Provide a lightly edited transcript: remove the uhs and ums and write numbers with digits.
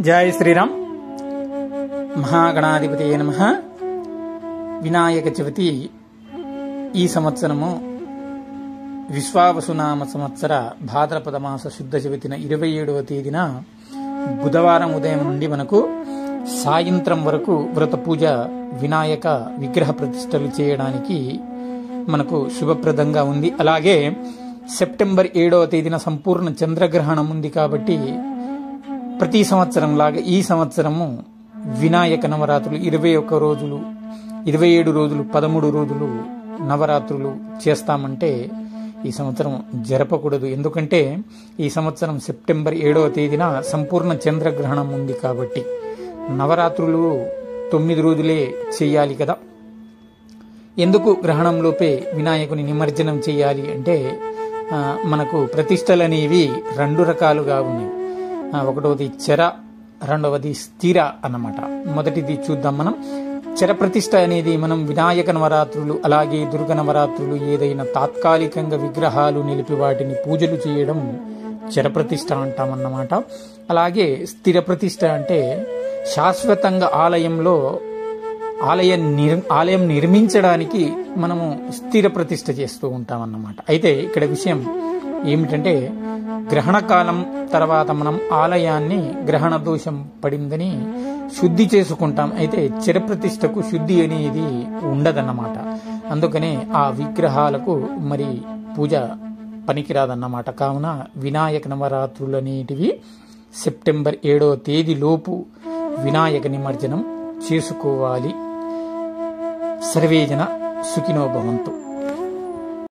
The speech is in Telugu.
జై శ్రీరామ్. మహాగణాధిపతయే నమః. వినాయక చవితి ఈ సంవత్సరము విశ్వావసునామ సంవత్సర భాద్రపద మాస శుద్ధ చవితిన 27వ తేదీన బుధవారం ఉదయం నుండి మనకు సాయంత్రం వరకు వ్రత పూజ వినాయక విగ్రహ ప్రతిష్టలు చేయడానికి మనకు శుభప్రదంగా ఉంది. అలాగే సెప్టెంబర్ 7వ తేదీన సంపూర్ణ చంద్రగ్రహణం ఉంది కాబట్టి ప్రతి సంవత్సరం లాగా ఈ సంవత్సరము వినాయక నవరాత్రులు 21 రోజులు 27 రోజులు 13 రోజులు నవరాత్రులు చేస్తామంటే ఈ సంవత్సరం జరపకూడదు. ఎందుకంటే ఈ సంవత్సరం సెప్టెంబర్ 7వ తేదీన సంపూర్ణ చంద్రగ్రహణం ఉంది కాబట్టి నవరాత్రులు 9 రోజులే చేయాలి కదా. ఎందుకు గ్రహణంలోపే వినాయకుని నిమజ్జనం చేయాలి అంటే మనకు ప్రతిష్టలు అనేవి 2 రకాలుగా ఉన్నాయి. ఒకటవది చర, రెండవది స్థిర అన్నమాట. మొదటిది చూద్దాం మనం. చర ప్రతిష్ట అనేది మనం వినాయక నవరాత్రులు అలాగే దుర్గ నవరాత్రులు ఏదైనా తాత్కాలికంగా విగ్రహాలు నిలిపి వాటిని పూజలు చేయడం చర ప్రతిష్ట అంటామన్నమాట. అలాగే స్థిర ప్రతిష్ట అంటే శాశ్వతంగా ఆలయం నిర్మించడానికి మనము స్థిర ప్రతిష్ట చేస్తూ ఉంటామన్నమాట. అయితే ఇక్కడ విషయం ఏమిటంటే గ్రహణకాలం తర్వాత మనం ఆలయాన్ని గ్రహణ దోషం పడిందని శుద్ధి చేసుకుంటాం. అయితే చిరప్రతిష్టకు శుద్ధి అనేది ఉండదన్నమాట. అందుకనే ఆ విగ్రహాలకు మరి పూజ పనికిరాదన్నమాట. కావున వినాయక నవరాత్రులు అనేటివి సెప్టెంబర్ 7వ తేదీలోపు వినాయక నిమజ్జనం చేసుకోవాలి. సర్వేజన సుఖినో భవంతు.